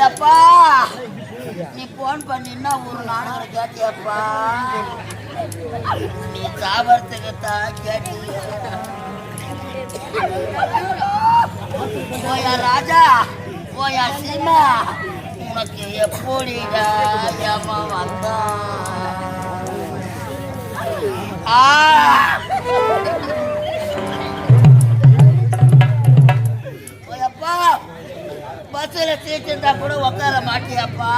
அப்பா நீ போன் பண்ணினா ஒரு நாடகம் கேட்டியப்பா நீ சாபத்துக்கு தான் கேட்டிய போயா ராஜா போயா சீமா உனக்கு எப்படிடா ஏமா வந்தா போயப்பா பஸ்ல சீட்டு இருந்தா கூட உட்கார மாட்டியாப்பா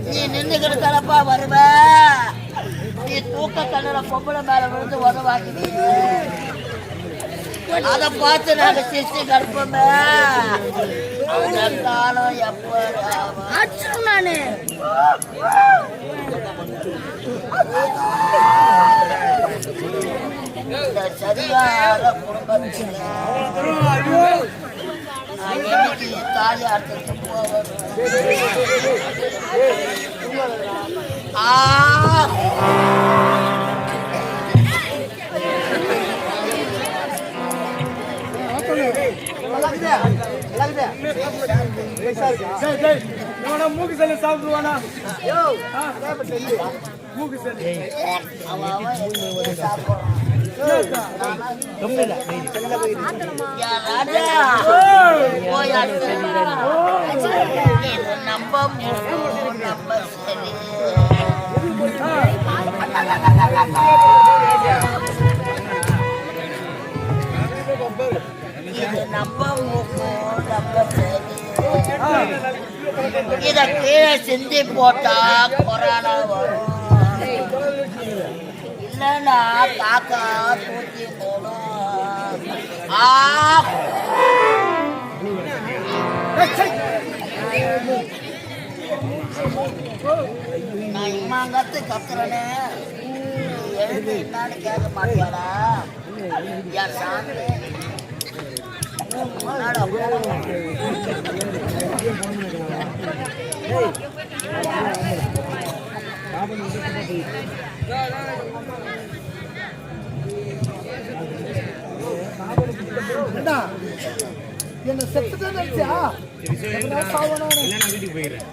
நீ நின்றுகிட்டு தானப்பா வருவ நீ தூக்க கண்ணுல பொம்பளை மேல விழுந்து உதவாங்கி அத பார்த்து நாங்க சிஸ்டி கடுப்போமே அந்த காலம் எப்ப நானு இந்த சரியான குடும்பத்தில் தாலி அர்த்தத்து போவது மூக்கு செல்லு சாப்பிடுவானா மூக்கு செல்லு இத கீழே சிந்தி போட்டா கொரோனா வரும் இல்லைன்னா காக்கா தூக்கி போடும் நான் இம்மாங்கத்து கத்துறேன்னு எழுதி என்னான்னு கேட்க மாட்டியாடா என் சாமி என்ன செத்துதான் நினைச்சா வீட்டுக்கு போயிடுறேன்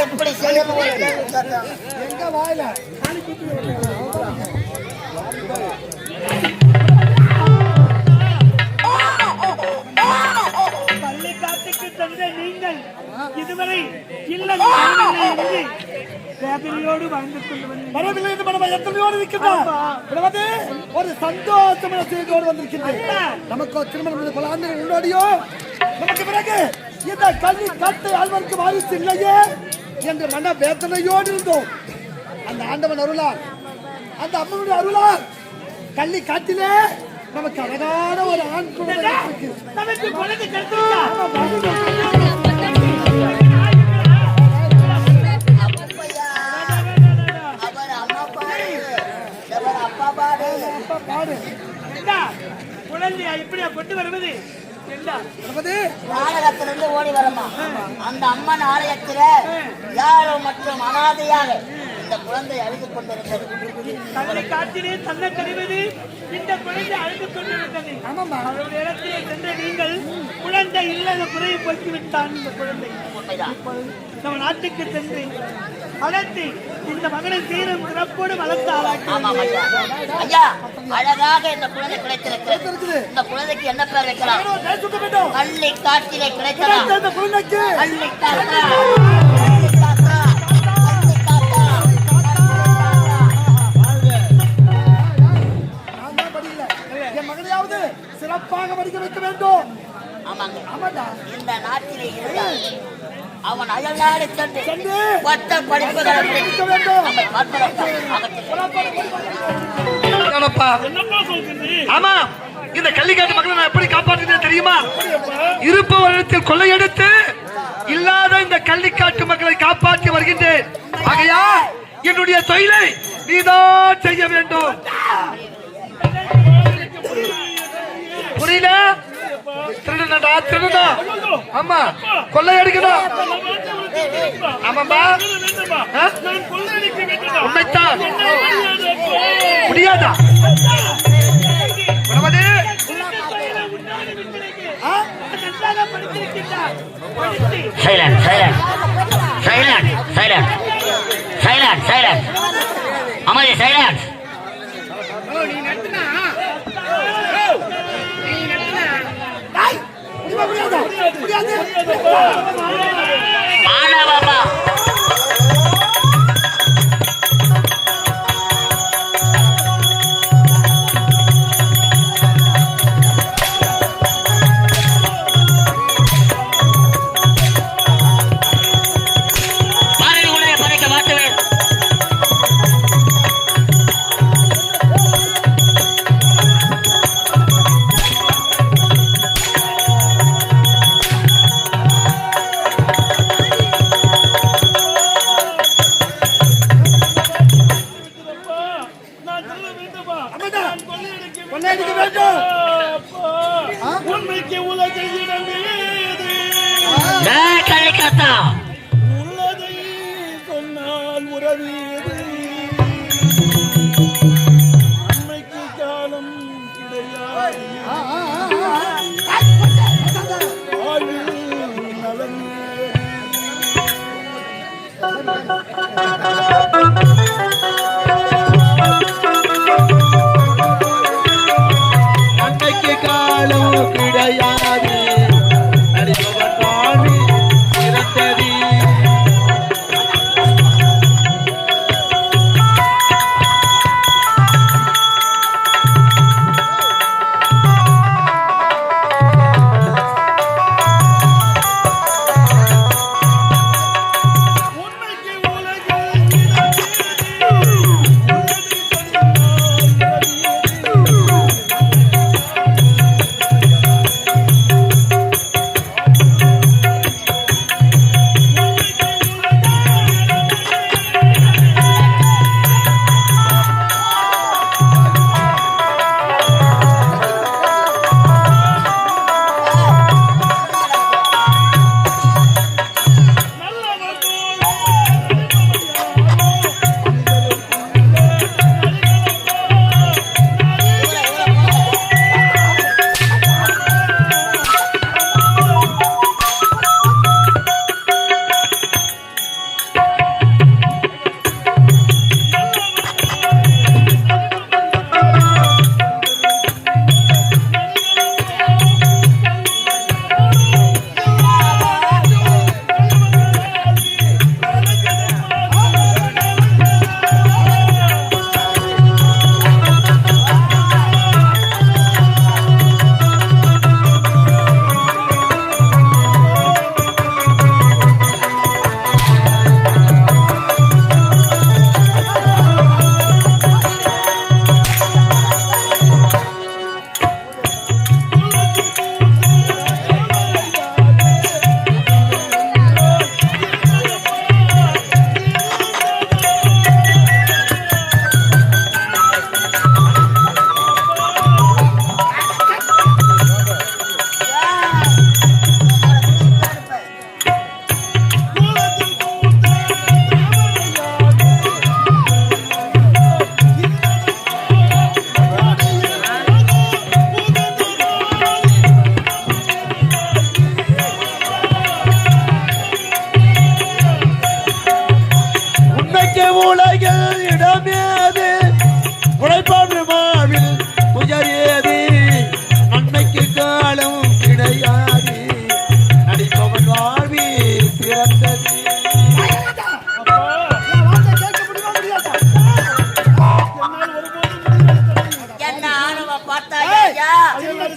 இப்படி செய்யணும் எங்க வாயில பள்ளிக்காட்டுக்கு சென்ற நீங்கள் இதுவரை இல்லம் மகிழ்ச்சியோடு வாழ்ந்து கொண்டு வந்தேன். வரவில்லை என்று மனம் எத்தனையோடு இருக்கின்றார். விடுவது ஒரு சந்தோஷமான செய்தியோடு வந்திருக்கின்றேன். நமக்கு திருமணம் பல ஆண்டுகள் முன்னாடியோ நமக்கு பிறகு இந்த கல்வி கட்டை ஆழ்வதற்கு வாய்ப்பு இல்லையே என்று மன வேதனையோடு இருந்தோம். அந்த ஆண்டவன் அருளார், அந்த அம்மனுடைய அருளார் கள்ளி காட்டிலே நமக்கு அழகான ஒரு ஆண் குழந்தை இருக்கு. நமக்கு குழந்தை கிடைச்சிருச்சா? அவர் அம்மா பாடு, அவர் அப்பா பாடு. அப்பா பாடு என்ன குழந்தையா இப்படியா கொண்டு வருவது? என்ன விடுவது நாடகத்திலிருந்து ஓடி வரமா அந்த அம்மன் ஆலயத்தில யாரோ மற்றும் அனாதையாக இந்த குழந்தை அழுது கொண்டிருந்தது. தன்னை காட்டிலே தன்னை கழிவது இந்த குழந்தை அழுது கொண்டிருந்தது. ஆமாம்மா. அவருடைய இடத்திலே சென்ற நீங்கள் குழந்தை இல்லாத குறையை போக்கிவிட்டான் இந்த குழந்தை. உண்மைதான். நம்ம நாட்டுக்கு சென்று வளர்த்து இந்த மகனை சீரும் சிறப்போடு வளர்த்து ஆமாம் ஆளாக்கி ஐயா. ஐயா, அழகாக இந்த குழந்தை கிடைத்திருக்கிறது. இருக்குது. இந்த குழந்தைக்கு என்ன பேர் வைக்கலாம்? பேர் சொல்ல வேண்டும். கள்ளி காட்டிலே கிடைக்கலாம். இந்த குழந்தைக்கு கள்ளி காக்கா, கள்ளி காக்கா, கள்ளி காக்கா, நான் தான் படிக்கல. என் மகனையாவது சிறப்பாக படிக்க வைக்க வேண்டும். ஆமாங்க. ஆமாடா. இந்த நாட்டிலே இருந்தால் அவன் அயல்நாடு சென்று சென்று பட்ட படிப்புகளை படிக்க வேண்டும். நம்மை பார்ப்பதற்காக ஆமாப்பா. ஆமா, இந்த கள்ளிக்காட்டு மக்களை நான் எப்படி காப்பாற்றுறேன் தெரியுமா? இருப்பவரிடத்தில் கொள்ளையடித்து இல்லாத இந்த கள்ளிக்காட்டு மக்களை காப்பாற்றி வருகின்றேன். ஆகையா என்னுடைய தொழிலை நீதான் செய்ய வேண்டும். புரியல? திருடனடா, திருடனா. ஆமா, கொள்ளையடிக்கணும். ஆமாப்பா. ஆ? உண்மைத்தான். முடியாதா? உணவது silent silent silent silent silent silent அமைதி சைலண்ட். முடியாது. மாணவா கொள்ளையடிக்க வேண்டும். உண்மைக்கு உலகில் இடமேது கள்ளிக்காத்தா உள்ளதை சொன்னால் உறவீது உண்மைக்கு காலம் கிடையாது வாழ்வில் நலன் அன்னைக்கு காலம் கிடையாது. நடிப்பவன் வாழ்வி இறந்தது.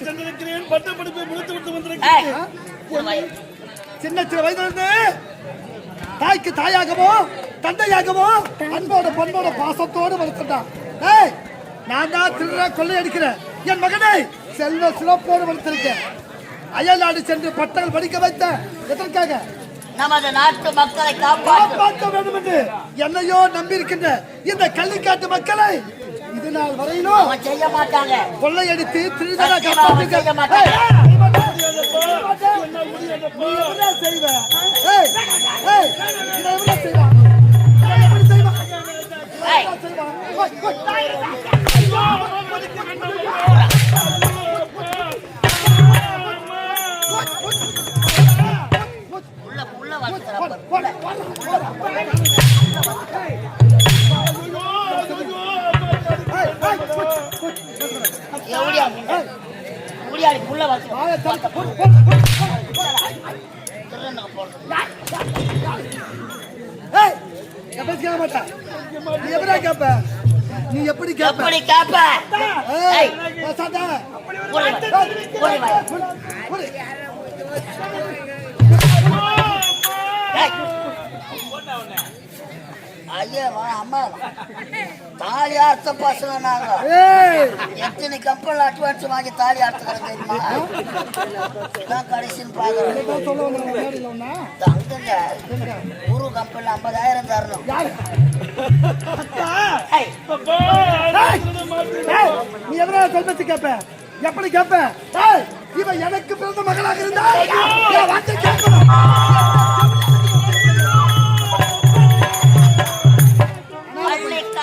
சென்றிருக்கிறேன். பட்டப்படிப்பை முடித்து விட்டு ஏய், வந்திருக்கிறேன். சின்ன சின்ன வயதிலிருந்து தாய்க்கு தாயாகவோ தந்தையாகவோ அன்போட பண்போட பாசத்தோடு வளர்த்துட்டான். ஏய், நான் தான் திருட கொள்ளை அடிக்கிறேன். என் மகனை செல்வ சிறப்போடு வளர்த்திருக்கேன். அயல் நாடு சென்று பட்டங்கள் படிக்க வைத்த எதற்காக? நமது நாட்டு மக்களை காப்பாற்ற வேண்டும் என்று என்னையோ நம்பி இருக்கின்ற இந்த கள்ளிக்காட்டு மக்களை இது நாள் வரையிலும் அவன் செய்ய மாட்டாங்க. கொள்ளையடித்து திருடனை சத்தியமா அவன் செய்ய மாட்டாங்க. ஏய், உள்ள நீ எப்படி கேப்ப? ஐயா அம்மா தாலி அர்த்த பசங்க நாங்க எத்தனை கப்பல் அட்வான்ஸ் வாங்கி தாலி அர்த்தம் தெரியுமா? கடைசின்னு பாக்குறேன். குரு கப்பல் 50,000 தரணும். நீ எவ்வளவு சொல்பத்து கேப்ப? எப்படி கேப்ப? இவன் எனக்கு பிறந்த மகளாக இருந்தா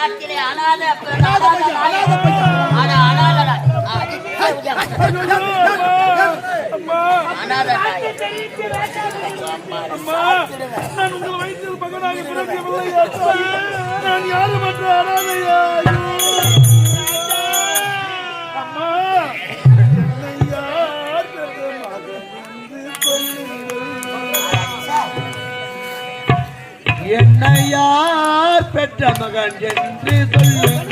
காட்டிலே அனாத நான் உங்கள் வயிற்றில் மகனாக பிறக்கவில்லை. நான் யாரும் மற்ற அனாதையா? அம்மா, என்னை யார் பெற்ற மகன் என்று சொல்லுங்கள்.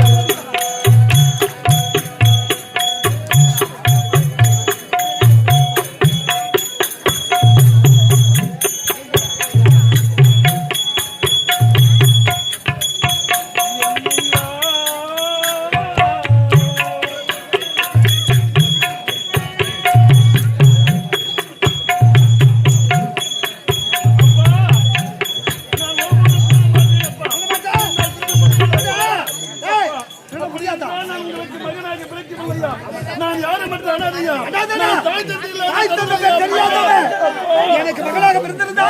எனக்கு மகளாக பிறந்திருந்தா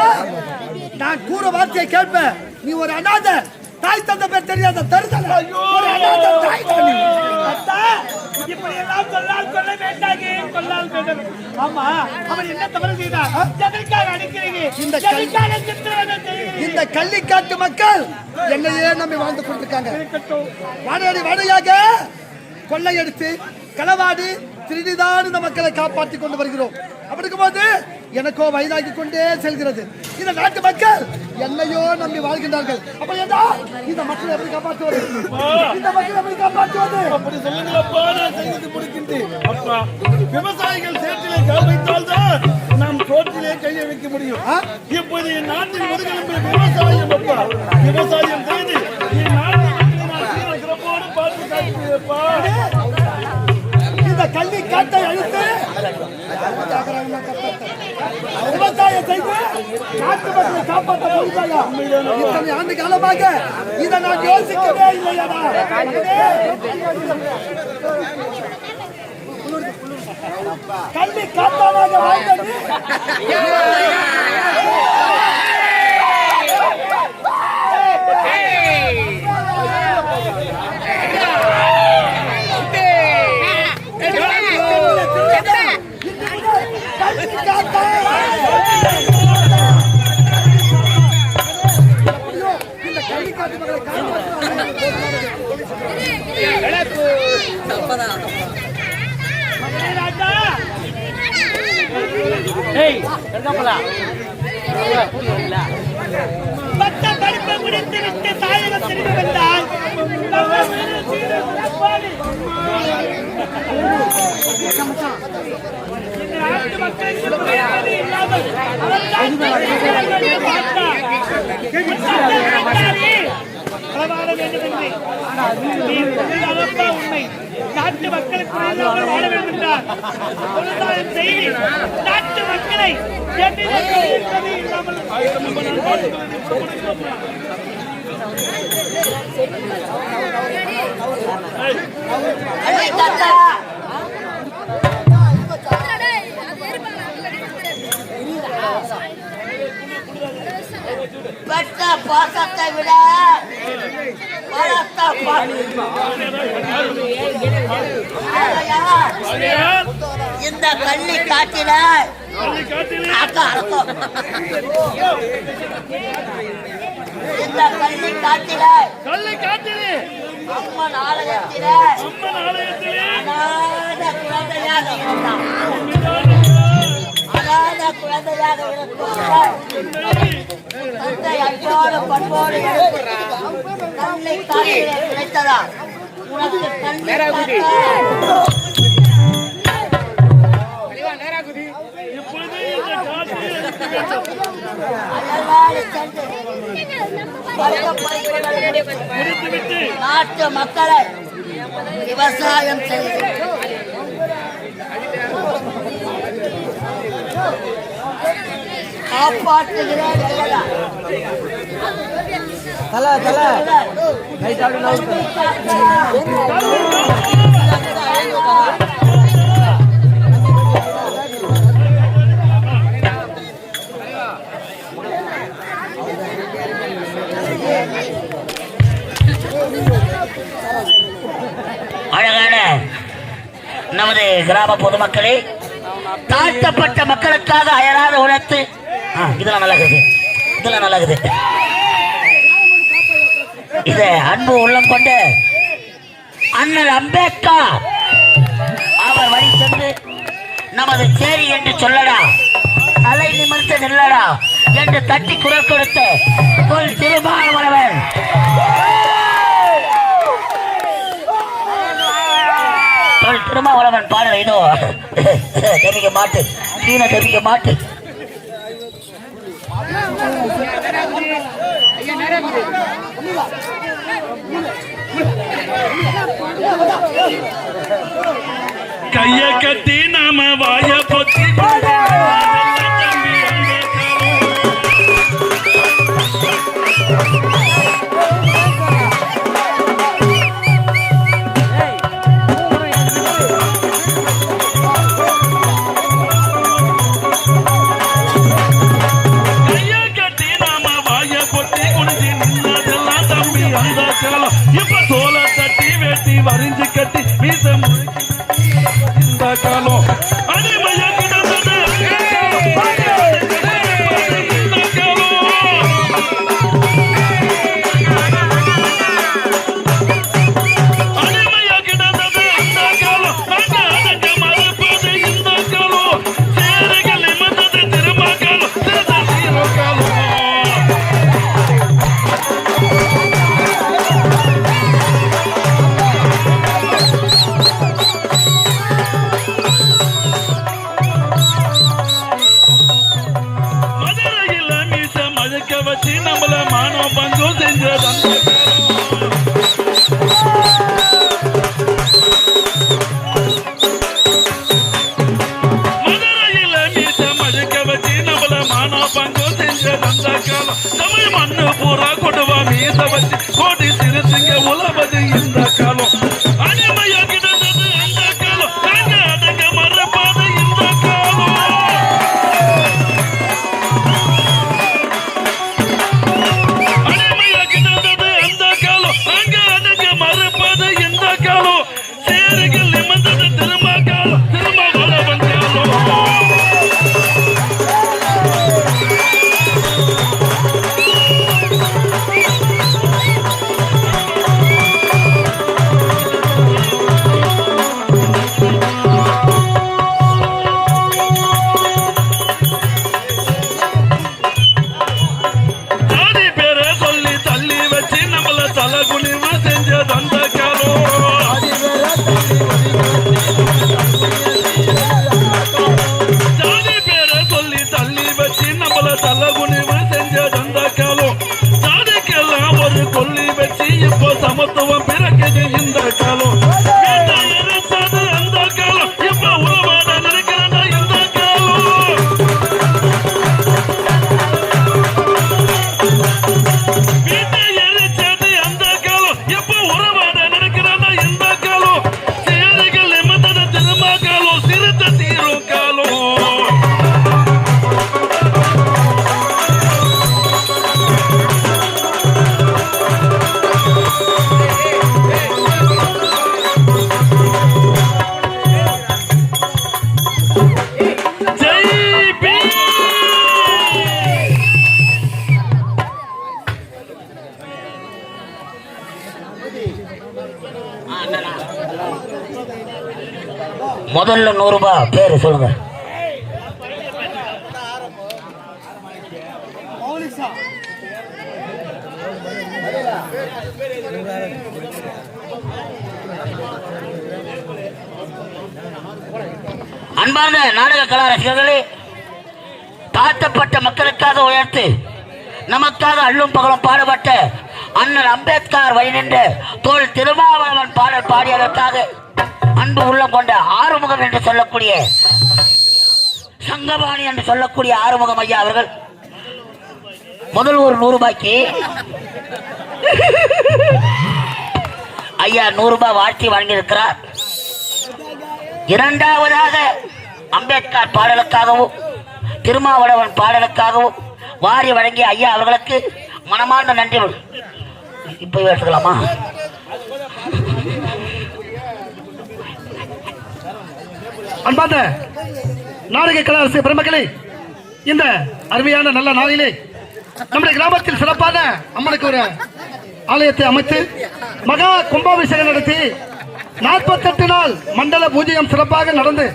நான் கூற வார்த்தையை கேட்பேன். நீ ஒரு அனாத, தாய் தந்த பேர் தெரியாத தருதல. ஒரு அனாத தாய் தந்தை. இப்படி எல்லாம் சொல்லால் சொல்ல வேண்டாங்க. கொல்லால் வேண்டும். ஆமா, அவன் என்ன தவறு செய்தார்? எதற்காக அடிக்கிறீங்க? இந்த கள்ளிக்காட்டு மக்கள் என்னையே நம்பி வாழ்ந்து கொண்டிருக்காங்க. வாடகை வாடகையாக கொள்ளையடித்து களவாடி திருடிதான் இந்த மக்களை காப்பாற்றி கொண்டு வருகிறோம். அப்படி இருக்கும்போது எனக்கோ வயதாகி கொண்டே செல்கிறது. இந்த நாட்டு மக்கள் என்னையோ நம்பி வாழ்கின்றார்கள். அப்ப ஏதா இந்த மக்களை எப்படி காப்பாற்றுவது? இந்த மக்களை எப்படி காப்பாற்றுவது? அப்படி சொல்லுங்களப்பா, நான் செய்து முடிக்கின்றேன். அப்பா, விவசாயிகள் சேற்றிலே கை வைத்தால்தான் நாம் தோற்றிலே கையை வைக்க முடியும். இப்போது என் நாட்டின் முதுகெலும்பு விவசாயம். அப்பா, விவசாயம் செய்து என் நாட்டின் சிறப்போடு பார்த்து காட்டுப்பா. இந்த கல்வி காட்டை அழித்து விவசாயம் செய்து நாட்டு மக்களை காப்பாற்ற முடியாதா? இத்தனை ஆண்டு காலமாக இதை நான் யோசிக்கவே இல்லையாடா. கல்வி காப்பாக வாழ்ந்தது பட்ட படிப்பை முடித்து விட்டு தாயகம் திரும்பி வந்தால் நாட்டு மக்களுக்கு மரியாதை இல்லாமல் வாழ வேண்டும் என்று உண்மை. நாட்டு மக்களுக்கு வாழ வேண்டும் என்றார் விவசாயம் செய்தி நாட்டு மக்களை இல்லாமல் பெற்ற பாசத்தை விட இந்த கள்ளி காட்டில இந்த கள்ளி காட்டில அம்மன் ஆலயத்தில அனாத குழந்தையாக இருக்கும் தந்தை அன்போடு பண்போடு கண்ணை காட்டிலே கிடைத்ததா உனக்கு கண்ணை நாட்டு மக்களை விவசாயம் செய்து காப்பாற்றுகிறேன். அழகான நமது கிராம பொதுமக்களே, தாழ்த்தப்பட்ட மக்களுக்காக அயராத உழைத்து இதெல்லாம் நல்லது. இத அன்பு உள்ளம் கொண்டு அண்ணல் அம்பேத்கர் அவர் வழி சென்று நமது சேரி என்று சொல்லடா, தலை நிமிர்ந்து நில்லடா என்று தட்டி குரல் கொடுத்து தொல் திருமாவளவன் திருமாவளவன் பாடல் இதோ. தெரிவிக்க மாட்டு கீழே தெரிவிக்க மாட்டு. கைய கட்டி நாம வாய பொத்தி இப்ப தோல தட்டி வெட்டி வரிஞ்சு கட்டி மீச இந்த காலம் அடிமையா கிடந்தது அந்த காலம் அடங்க மறுப்பது இந்த காலம் சேரைகள் நிமிர்ந்தது திரும்ப காலம் காலம் வச்சு நம்மள மானோ பங்கோ செஞ்சது மதுரையில மீச மழுக்க வச்சு நம்மள மானோ பங்கோ செஞ்சது அந்த காலம். தமிழ் மண்ணு பூரா கொடுவா மீச வச்சு கோடி சிறுசுங்க உழவது இந்த காலம். அடிமையா கிடந்தது அந்த காலம், அடங்க மறப்பாது இந்த காலம். முதல்ல 100 ரூபாய் பேரு சொல்லுங்க. அன்பார்ந்த நாடக கலா ரசிகர்களே, தாழ்த்தப்பட்ட மக்களுக்காக உயர்த்து நமக்காக அள்ளும் பகலும் பாடுபட்ட அண்ணல் அம்பேத்கர் வழி நின்று தோல் திருமாவளவன் பாடல் பாடியதற்காக அன்பு உள்ளம் கொண்ட ஆறுமுகம் என்று சொல்லக்கூடிய சங்கபாணி என்று சொல்லக்கூடிய ஆறுமுகம் ஐயா அவர்கள் முதல் ஒரு 100 ரூபாய்க்கு ஐயா 100 ரூபாய் வாழ்த்தி வழங்கியிருக்கிறார். இரண்டாவதாக அம்பேத்கர் பாடலுக்காகவும் திருமாவளவன் பாடலுக்காகவும் வாரி வழங்கிய ஐயா அவர்களுக்கு மனமார்ந்த நன்றி. இப்ப எடுத்துக்கலாமா? அன்பார்ந்த நாடக கலாரசிக பெருமக்களே, இந்த அருமையான நல்ல நாளிலே நம்முடைய கிராமத்தில் சிறப்பான அம்மனுக்கு ஒரு ஆலயத்தை அமைத்து மகா கும்பாபிஷேகம் நடத்தி 48 நாள் மண்டல பூஜையம் சிறப்பாக நடந்து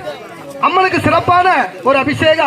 அம்மனுக்கு சிறப்பான ஒரு அபிஷேக